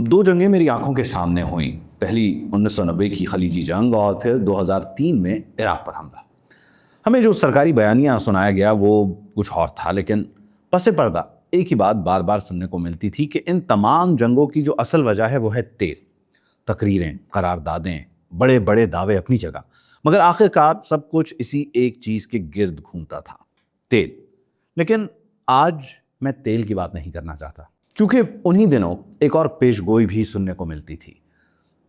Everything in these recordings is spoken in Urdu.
دو جنگیں میری آنکھوں کے سامنے ہوئیں، پہلی 1990 کی خلیجی جنگ اور پھر 2003 میں عراق پر حملہ۔ ہمیں جو سرکاری بیانیہ سنایا گیا وہ کچھ اور تھا، لیکن پس پردہ ایک ہی بات بار بار سننے کو ملتی تھی کہ ان تمام جنگوں کی جو اصل وجہ ہے وہ ہے تیل۔ تقریریں، قراردادیں، بڑے بڑے دعوے اپنی جگہ، مگر آخرکار سب کچھ اسی ایک چیز کے گرد گھومتا تھا، تیل۔ لیکن آج میں تیل کی بات نہیں کرنا چاہتا، کیونکہ انہی دنوں ایک اور پیش گوئی بھی سننے کو ملتی تھی۔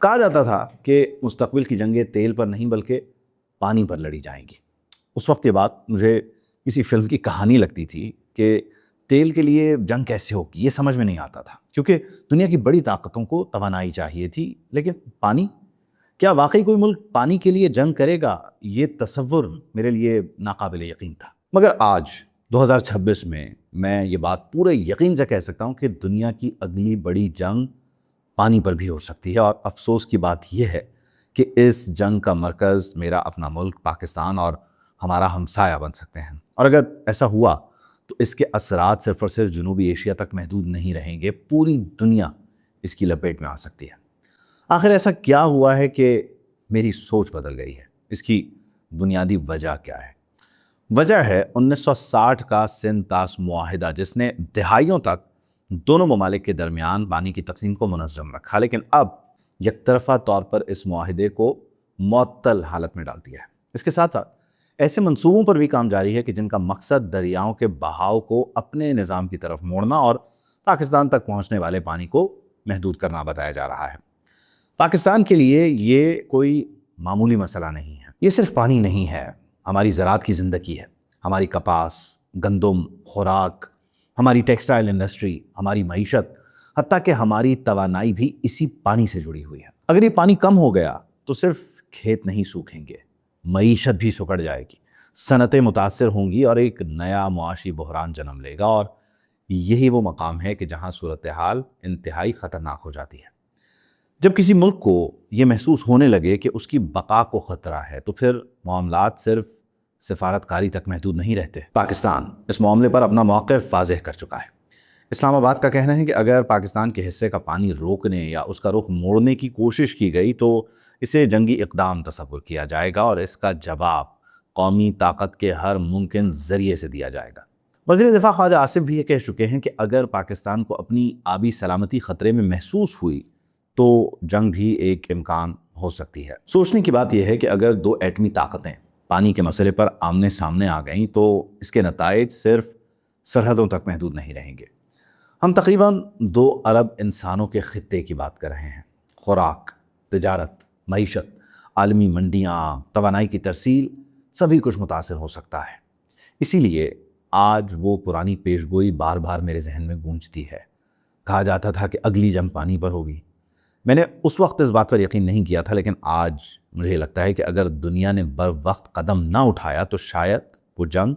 کہا جاتا تھا کہ مستقبل کی جنگیں تیل پر نہیں بلکہ پانی پر لڑی جائیں گی۔ اس وقت یہ بات مجھے کسی فلم کی کہانی لگتی تھی کہ تیل کے لیے جنگ کیسے ہوگی، یہ سمجھ میں نہیں آتا تھا، کیونکہ دنیا کی بڑی طاقتوں کو توانائی چاہیے تھی، لیکن پانی؟ کیا واقعی کوئی ملک پانی کے لیے جنگ کرے گا؟ یہ تصور میرے لیے ناقابل یقین تھا۔ مگر آج 2026 میں یہ بات پورے یقین سے کہہ سکتا ہوں کہ دنیا کی اگلی بڑی جنگ پانی پر بھی ہو سکتی ہے، اور افسوس کی بات یہ ہے کہ اس جنگ کا مرکز میرا اپنا ملک پاکستان اور ہمارا ہمسایہ بن سکتے ہیں، اور اگر ایسا ہوا تو اس کے اثرات صرف اور صرف جنوبی ایشیا تک محدود نہیں رہیں گے، پوری دنیا اس کی لپیٹ میں آ سکتی ہے۔ آخر ایسا کیا ہوا ہے کہ میری سوچ بدل گئی ہے؟ اس کی بنیادی وجہ کیا ہے؟ وجہ ہے 1960 کا سندھ طاس معاہدہ، جس نے دہائیوں تک دونوں ممالک کے درمیان پانی کی تقسیم کو منظم رکھا، لیکن اب یک طرفہ طور پر اس معاہدے کو معطل حالت میں ڈال دیا ہے۔ اس کے ساتھ ساتھ ایسے منصوبوں پر بھی کام جاری ہے کہ جن کا مقصد دریاؤں کے بہاؤ کو اپنے نظام کی طرف موڑنا اور پاکستان تک پہنچنے والے پانی کو محدود کرنا بتایا جا رہا ہے۔ پاکستان کے لیے یہ کوئی معمولی مسئلہ نہیں ہے، یہ صرف پانی نہیں ہے، ہماری زراعت کی زندگی ہے، ہماری کپاس، گندم، خوراک، ہماری ٹیکسٹائل انڈسٹری، ہماری معیشت، حتیٰ کہ ہماری توانائی بھی اسی پانی سے جڑی ہوئی ہے۔ اگر یہ پانی کم ہو گیا تو صرف کھیت نہیں سوکھیں گے، معیشت بھی سکڑ جائے گی، صنعتیں متاثر ہوں گی اور ایک نیا معاشی بحران جنم لے گا، اور یہی وہ مقام ہے کہ جہاں صورتحال انتہائی خطرناک ہو جاتی ہے۔ جب کسی ملک کو یہ محسوس ہونے لگے کہ اس کی بقا کو خطرہ ہے تو پھر معاملات صرف سفارتکاری تک محدود نہیں رہتے۔ پاکستان اس معاملے پر اپنا موقف واضح کر چکا ہے۔ اسلام آباد کا کہنا ہے کہ اگر پاکستان کے حصے کا پانی روکنے یا اس کا رخ موڑنے کی کوشش کی گئی تو اسے جنگی اقدام تصور کیا جائے گا، اور اس کا جواب قومی طاقت کے ہر ممکن ذریعے سے دیا جائے گا۔ وزیر دفاع خواجہ آصف بھی یہ کہہ چکے ہیں کہ اگر پاکستان کو اپنی آبی سلامتی خطرے میں محسوس ہوئی تو جنگ بھی ایک امکان ہو سکتی ہے۔ سوچنے کی بات یہ ہے کہ اگر دو ایٹمی طاقتیں پانی کے مسئلے پر آمنے سامنے آ گئیں تو اس کے نتائج صرف سرحدوں تک محدود نہیں رہیں گے۔ ہم تقریباً 2 ارب انسانوں کے خطے کی بات کر رہے ہیں۔ خوراک، تجارت، معیشت، عالمی منڈیاں، توانائی کی ترسیل، سبھی کچھ متاثر ہو سکتا ہے۔ اسی لیے آج وہ پرانی پیش گوئی بار بار میرے ذہن میں گونجتی ہے۔ کہا جاتا تھا کہ اگلی جنگ پانی پر ہوگی۔ میں نے اس وقت اس بات پر یقین نہیں کیا تھا، لیکن آج مجھے لگتا ہے کہ اگر دنیا نے بر وقت قدم نہ اٹھایا تو شاید وہ جنگ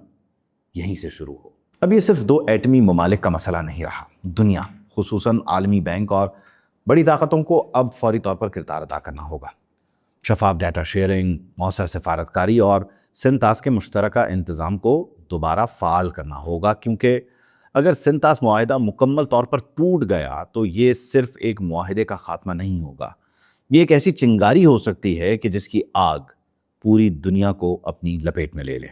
یہیں سے شروع ہو۔ اب یہ صرف 2 ایٹمی ممالک کا مسئلہ نہیں رہا۔ دنیا، خصوصاً عالمی بینک اور بڑی طاقتوں کو اب فوری طور پر کردار ادا کرنا ہوگا۔ شفاف ڈیٹا شیئرنگ، مؤثر سفارتکاری اور سندھ طاس کے مشترکہ انتظام کو دوبارہ فعال کرنا ہوگا، کیونکہ اگر سندھ طاس معاہدہ مکمل طور پر ٹوٹ گیا تو یہ صرف ایک معاہدے کا خاتمہ نہیں ہوگا، یہ ایک ایسی چنگاری ہو سکتی ہے کہ جس کی آگ پوری دنیا کو اپنی لپیٹ میں لے لے۔